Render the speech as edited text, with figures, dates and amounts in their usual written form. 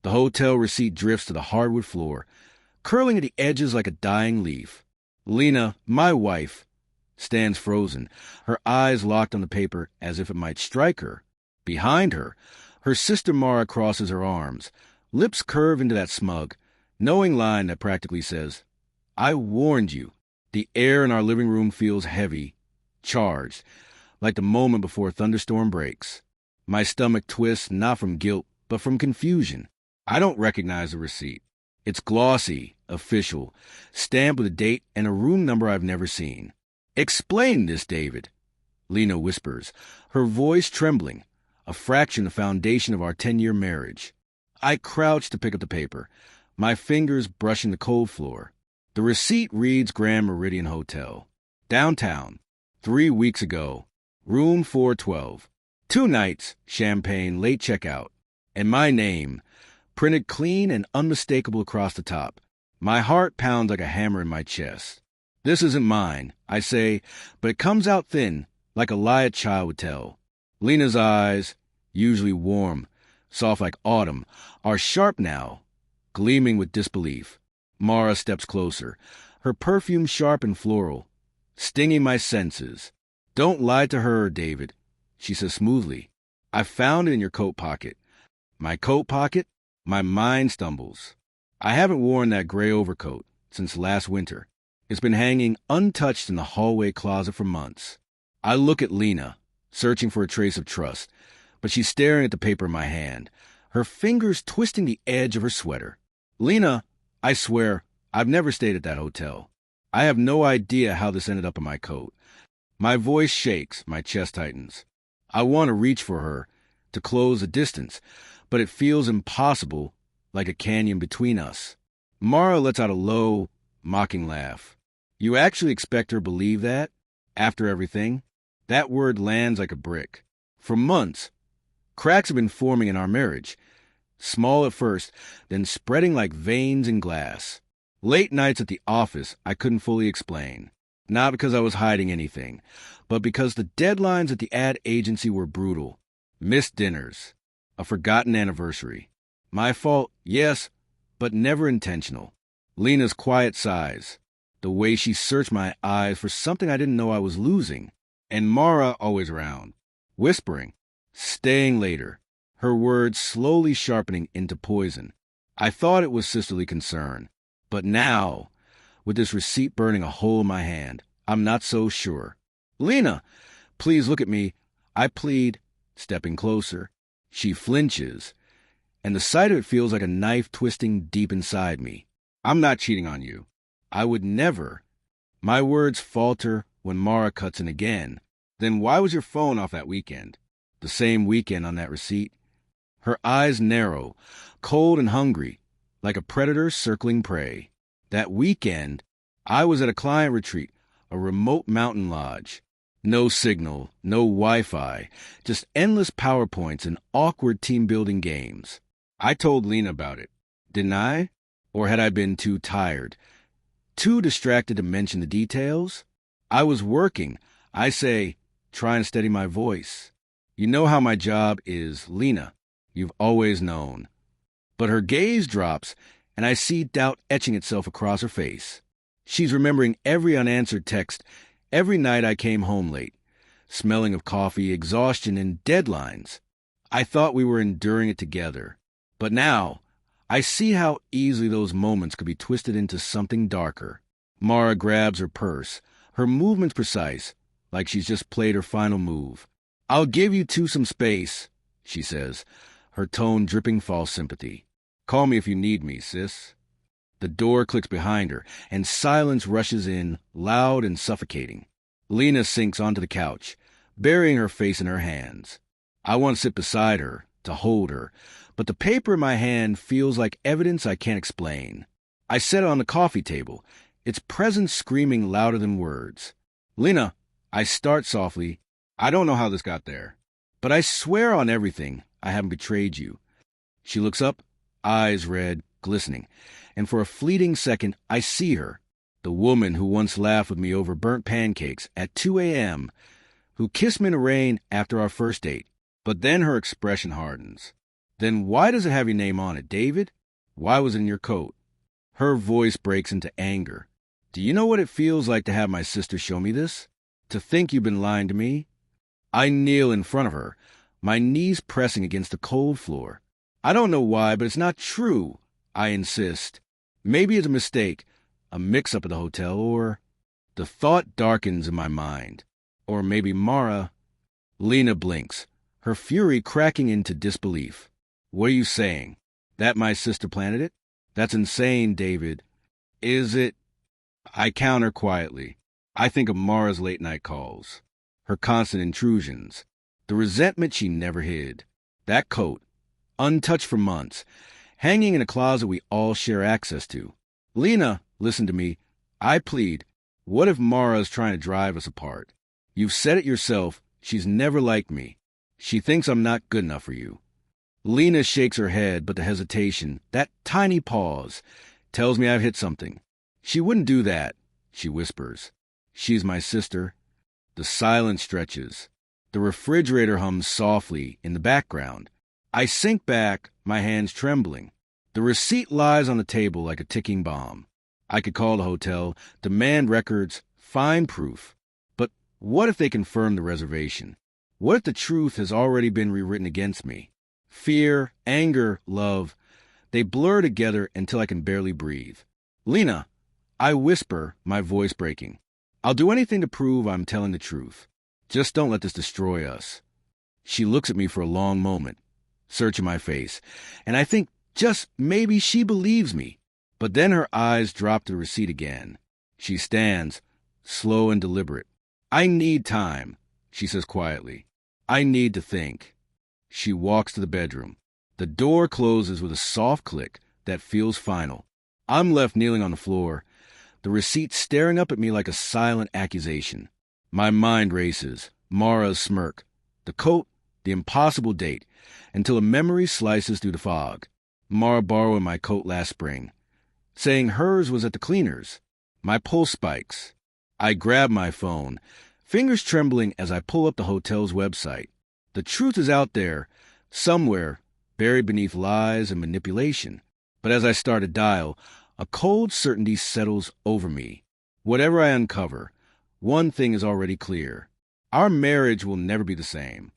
The hotel receipt drifts to the hardwood floor, curling at the edges like a dying leaf. Lena, my wife, stands frozen, her eyes locked on the paper as if it might strike her. Behind her, her sister Mara crosses her arms, lips curve into that smug, knowing line that practically says, "I warned you." The air in our living room feels heavy, charged, like the moment before a thunderstorm breaks. My stomach twists not from guilt, but from confusion. I don't recognize the receipt. It's glossy, official, stamped with a date and a room number I've never seen. "Explain this, David," Lena whispers, her voice trembling, a fraction the foundation of our 10-year marriage. I crouch to pick up the paper, my fingers brushing the cold floor. The receipt reads Grand Meridian Hotel, downtown, 3 weeks ago, room 412. 2 nights, champagne, late checkout, and my name, printed clean and unmistakable across the top. My heart pounds like a hammer in my chest. This isn't mine, I say, but it comes out thin, like a lie a child would tell. Lena's eyes, usually warm, soft like autumn, are sharp now, gleaming with disbelief. Mara steps closer, her perfume sharp and floral, stinging my senses. "Don't lie to her, David," she says smoothly. "I found it in your coat pocket." My coat pocket? My mind stumbles. I haven't worn that gray overcoat since last winter. It's been hanging untouched in the hallway closet for months. I look at Lena, searching for a trace of trust, but she's staring at the paper in my hand, her fingers twisting the edge of her sweater. "Lena, I swear, I've never stayed at that hotel. I have no idea how this ended up in my coat." My voice shakes, my chest tightens. I want to reach for her, to close the distance, but it feels impossible, like a canyon between us. Mara lets out a low, mocking laugh. "You actually expect her to believe that? After everything?" That word lands like a brick. For months, cracks have been forming in our marriage. Small at first, then spreading like veins in glass. Late nights at the office I couldn't fully explain. Not because I was hiding anything, but because the deadlines at the ad agency were brutal. Missed dinners. A forgotten anniversary. My fault, yes, but never intentional. Lena's quiet sighs. The way she searched my eyes for something I didn't know I was losing. And Mara always around. Whispering. Staying later. Her words slowly sharpening into poison. I thought it was sisterly concern. But now, with this receipt burning a hole in my hand, I'm not so sure. "Lena, please look at me," I plead, stepping closer. She flinches, and the sight of it feels like a knife twisting deep inside me. "I'm not cheating on you. I would never." My words falter when Mara cuts in again. "Then why was your phone off that weekend?" The same weekend on that receipt. Her eyes narrow, cold and hungry, like a predator circling prey. That weekend, I was at a client retreat, a remote mountain lodge. No signal, no Wi-Fi, just endless PowerPoints and awkward team-building games. I told Lena about it, didn't I? Or had I been too tired, too distracted to mention the details? I was working, I say, trying to steady my voice. "You know how my job is, Lena. You've always known." But her gaze drops, and I see doubt etching itself across her face. She's remembering every unanswered text, every night I came home late, smelling of coffee, exhaustion, and deadlines. I thought we were enduring it together. But now, I see how easily those moments could be twisted into something darker. Mara grabs her purse, her movements precise, like she's just played her final move. "I'll give you two some space," she says, her tone dripping false sympathy. "Call me if you need me, sis." The door clicks behind her, and silence rushes in, loud and suffocating. Lena sinks onto the couch, burying her face in her hands. I want to sit beside her, to hold her, but the paper in my hand feels like evidence I can't explain. I set it on the coffee table, its presence screaming louder than words. "Lena," I start softly, "I don't know how this got there, but I swear on everything I haven't betrayed you." She looks up, eyes red, glistening, and for a fleeting second I see her, the woman who once laughed with me over burnt pancakes at 2 a.m., who kissed me in the rain after our first date. But then her expression hardens. Then why does it have your name on it, David? Why was it in your coat? Her voice breaks into anger. Do you know what it feels like to have my sister show me this? To think you've been lying to me? I kneel in front of her, my knees pressing against the cold floor. I don't know why, but it's not true, I insist. Maybe it's a mistake, a mix-up at the hotel, or... The thought darkens in my mind. Or maybe Mara... Lena blinks, her fury cracking into disbelief. What are you saying? That my sister planted it? That's insane, David. Is it? I counter quietly. I think of Mara's late-night calls, her constant intrusions, the resentment she never hid. That coat, untouched for months, hanging in a closet we all share access to. Lena, listen to me. I plead. What if Mara's trying to drive us apart? You've said it yourself. She's never liked me. She thinks I'm not good enough for you. Lena shakes her head, but the hesitation, that tiny pause, tells me I've hit something. She wouldn't do that, she whispers. She's my sister. The silence stretches. The refrigerator hums softly in the background. I sink back, my hands trembling. The receipt lies on the table like a ticking bomb. I could call the hotel, demand records, find proof. But what if they confirm the reservation? What if the truth has already been rewritten against me? Fear, anger, love, they blur together until I can barely breathe. Lena, I whisper, my voice breaking. I'll do anything to prove I'm telling the truth. Just don't let this destroy us. She looks at me for a long moment, searching my face, and I think just maybe she believes me. But then her eyes drop to the receipt again. She stands, slow and deliberate. I need time, she says quietly. I need to think. She walks to the bedroom. The door closes with a soft click that feels final. I'm left kneeling on the floor, the receipt staring up at me like a silent accusation. My mind races, Mara's smirk, the coat, the impossible date, until a memory slices through the fog. Mara borrowed my coat last spring, saying hers was at the cleaners. My pulse spikes. I grab my phone, fingers trembling as I pull up the hotel's website. The truth is out there, somewhere, buried beneath lies and manipulation. But as I start to dial, a cold certainty settles over me. Whatever I uncover, one thing is already clear. Our marriage will never be the same.